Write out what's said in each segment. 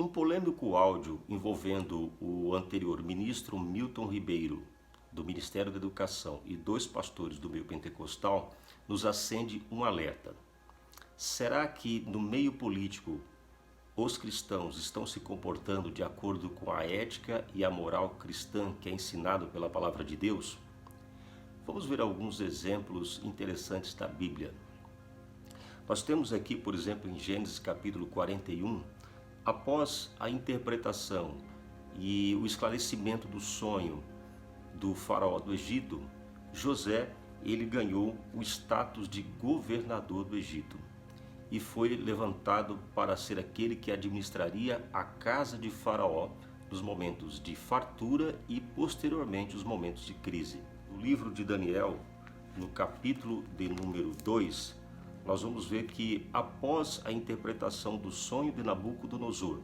Um polêmico áudio envolvendo o anterior ministro Milton Ribeiro, do Ministério da Educação, e dois pastores do meio pentecostal, nos acende um alerta. Será que no meio político os cristãos estão se comportando de acordo com a ética e a moral cristã que é ensinado pela palavra de Deus? Vamos ver alguns exemplos interessantes da Bíblia. Nós temos aqui, por exemplo, em Gênesis capítulo 41, após a interpretação e o esclarecimento do sonho do faraó do Egito, José, ele ganhou o status de governador do Egito e foi levantado para ser aquele que administraria a casa de faraó nos momentos de fartura e posteriormente os momentos de crise. No livro de Daniel, no capítulo de número 2, nós vamos ver que após a interpretação do sonho de Nabucodonosor,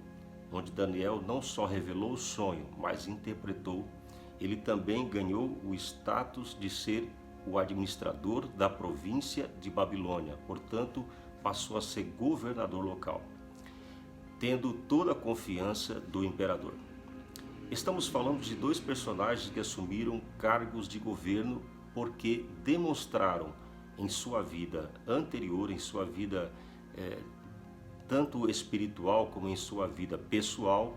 onde Daniel não só revelou o sonho, mas interpretou, ele também ganhou o status de ser o administrador da província de Babilônia, portanto, passou a ser governador local, tendo toda a confiança do imperador. Estamos falando de dois personagens que assumiram cargos de governo porque demonstraram em sua vida anterior, em sua vida tanto espiritual como em sua vida pessoal,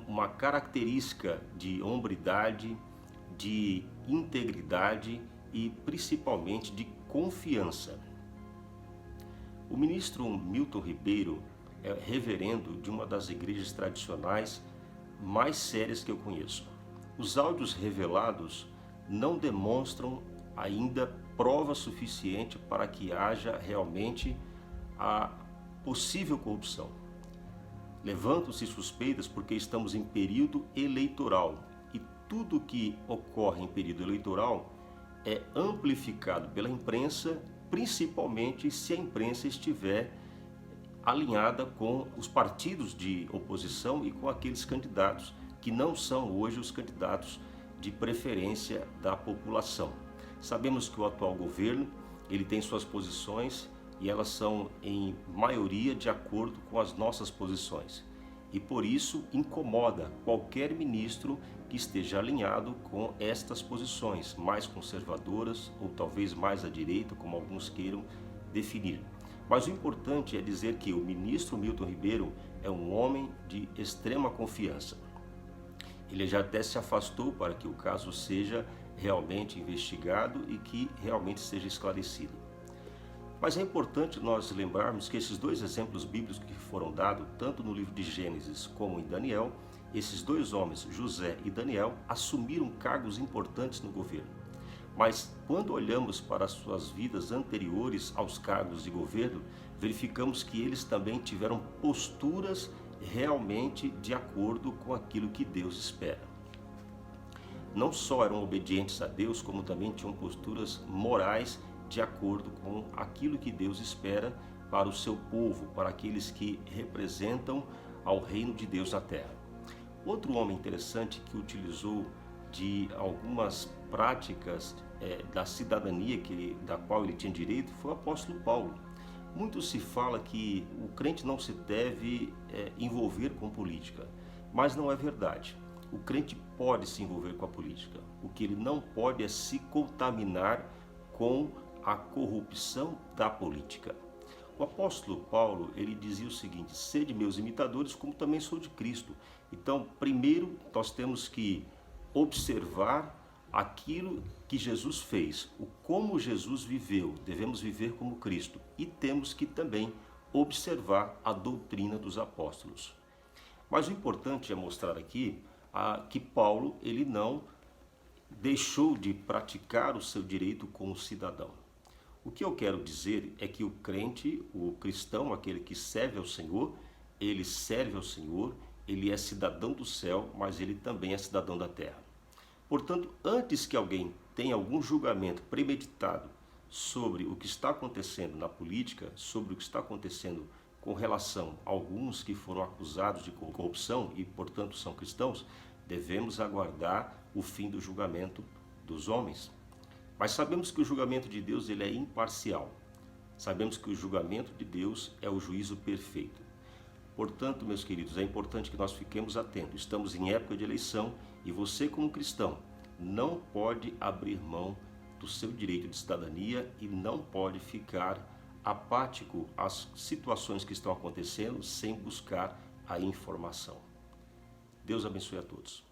uma característica de hombridade, de integridade e principalmente de confiança. O ministro Milton Ribeiro é reverendo de uma das igrejas tradicionais mais sérias que eu conheço. Os áudios revelados não demonstram ainda prova suficiente para que haja realmente a possível corrupção. Levantam-se suspeitas porque estamos em período eleitoral e tudo que ocorre em período eleitoral é amplificado pela imprensa, principalmente se a imprensa estiver alinhada com os partidos de oposição e com aqueles candidatos que não são hoje os candidatos de preferência da população. Sabemos que o atual governo, ele tem suas posições e elas são em maioria de acordo com as nossas posições. E por isso incomoda qualquer ministro que esteja alinhado com estas posições mais conservadoras ou talvez mais à direita, como alguns queiram definir. Mas o importante é dizer que o ministro Milton Ribeiro é um homem de extrema confiança. Ele já até se afastou para que o caso seja realmente investigado e que realmente seja esclarecido. Mas é importante nós lembrarmos que esses dois exemplos bíblicos que foram dados, tanto no livro de Gênesis como em Daniel, esses dois homens, José e Daniel, assumiram cargos importantes no governo. Mas quando olhamos para as suas vidas anteriores aos cargos de governo, verificamos que eles também tiveram posturas realmente de acordo com aquilo que Deus espera. Não só eram obedientes a Deus, como também tinham posturas morais de acordo com aquilo que Deus espera para o seu povo, para aqueles que representam ao reino de Deus na terra. Outro homem interessante que utilizou de algumas práticas da cidadania da qual ele tinha direito foi o apóstolo Paulo. Muito se fala que o crente não se deve envolver com política, mas não é verdade. O crente pode se envolver com a política. O que ele não pode é se contaminar com a corrupção da política. O apóstolo Paulo, ele dizia o seguinte: sede meus imitadores, como também sou de Cristo. Então, primeiro nós temos que observar aquilo que Jesus fez, o como Jesus viveu, devemos viver como Cristo e temos que também observar a doutrina dos apóstolos. Mas o importante é mostrar aqui que Paulo, ele não deixou de praticar o seu direito como cidadão. O que eu quero dizer é que o crente, o cristão, aquele que serve ao Senhor, ele serve ao Senhor, ele é cidadão do céu, mas ele também é cidadão da terra. Portanto, antes que alguém tenha algum julgamento premeditado sobre o que está acontecendo na política, sobre o que está acontecendo com relação a alguns que foram acusados de corrupção e, portanto, são cristãos, devemos aguardar o fim do julgamento dos homens. Mas sabemos que o julgamento de Deus ele é imparcial. Sabemos que o julgamento de Deus é o juízo perfeito. Portanto, meus queridos, é importante que nós fiquemos atentos. Estamos em época de eleição e você, como cristão, não pode abrir mão do seu direito de cidadania e não pode ficar apático às situações que estão acontecendo sem buscar a informação. Deus abençoe a todos.